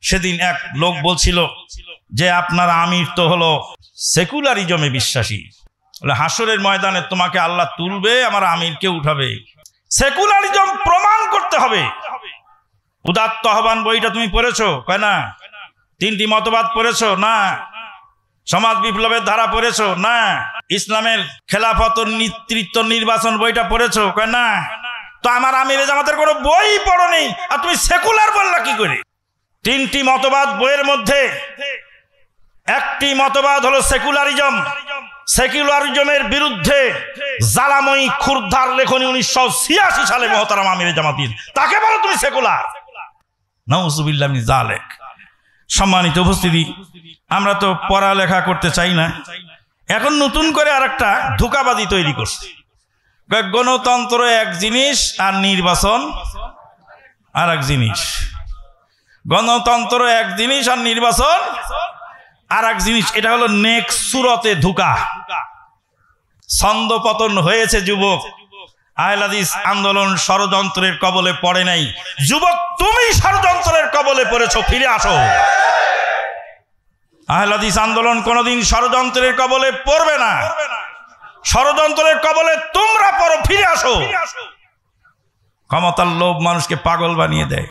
সেদিন এক লোক বলছিল যে আপনার আমির তো হলো সেকুলারিজমে বিশ্বাসী, হাসরের ময়দানে তোমাকে আল্লাহ তুলবে, আমার আমিরকে উঠাবে। সেকুলারিজম প্রমাণ করতে হবে। উদাত্ত আহ্বান বইটা তুমি পড়েছো? কয় না। তিনটি মতবাদ পড়েছো? না। সমাজ বিপ্লবের ধারা পড়েছো? না। ইসলামের খেলাফত নেতৃত্ব নির্বাচন বইটা পড়েছো? কয় না। তো আমার আমিরে জামাতের কোনো বই পড়ো নেই, আর তুমি সেকুলার বললা কি করে? তিনটি মতবাদ বইয়ের মধ্যে একটি মতবাদ হলো সেকুলারিজম। সেকুলারিজমের বিরুদ্ধে জ্বালাময়ী ক্ষুরধার লেখনী 1986 সালে মহতারাম আমিরে জামাতির, তাকে বলো তুমি সেকুলার। নাউজুবিল্লাহ মিন যালিক। সম্মানিত উপস্থিতি, আমরা তো পড়ালেখা করতে চাই না, এখন নতুন করে আরেকটা ধোঁকাবাজি তৈরি করছে। গণতন্ত্র এক জিনিস আর নির্বাচন আর এক জিনিস। গণতন্ত্র এক জিনিস আর নির্বাচন আর এক জিনিস। এটা হলো নেক্সট সুরতে ধোঁকা। ছন্দপতন হয়েছে যুবক। আহলে হাদিস আন্দোলন ষড়যন্ত্রের কবলে পড়ে নাই। যুবক, তুমি ষড়যন্ত্রের কবলে পড়েছো, ফিরে আসো। আহলে হাদিস আন্দোলন কোনোদিন ষড়যন্ত্রের কবলে পড়বে না। ষড়যন্ত্রের কবলে তোমরা পড়ো, ফিরে আসো। ক্ষমতার লোভ মানুষকে পাগল বানিয়ে দেয়।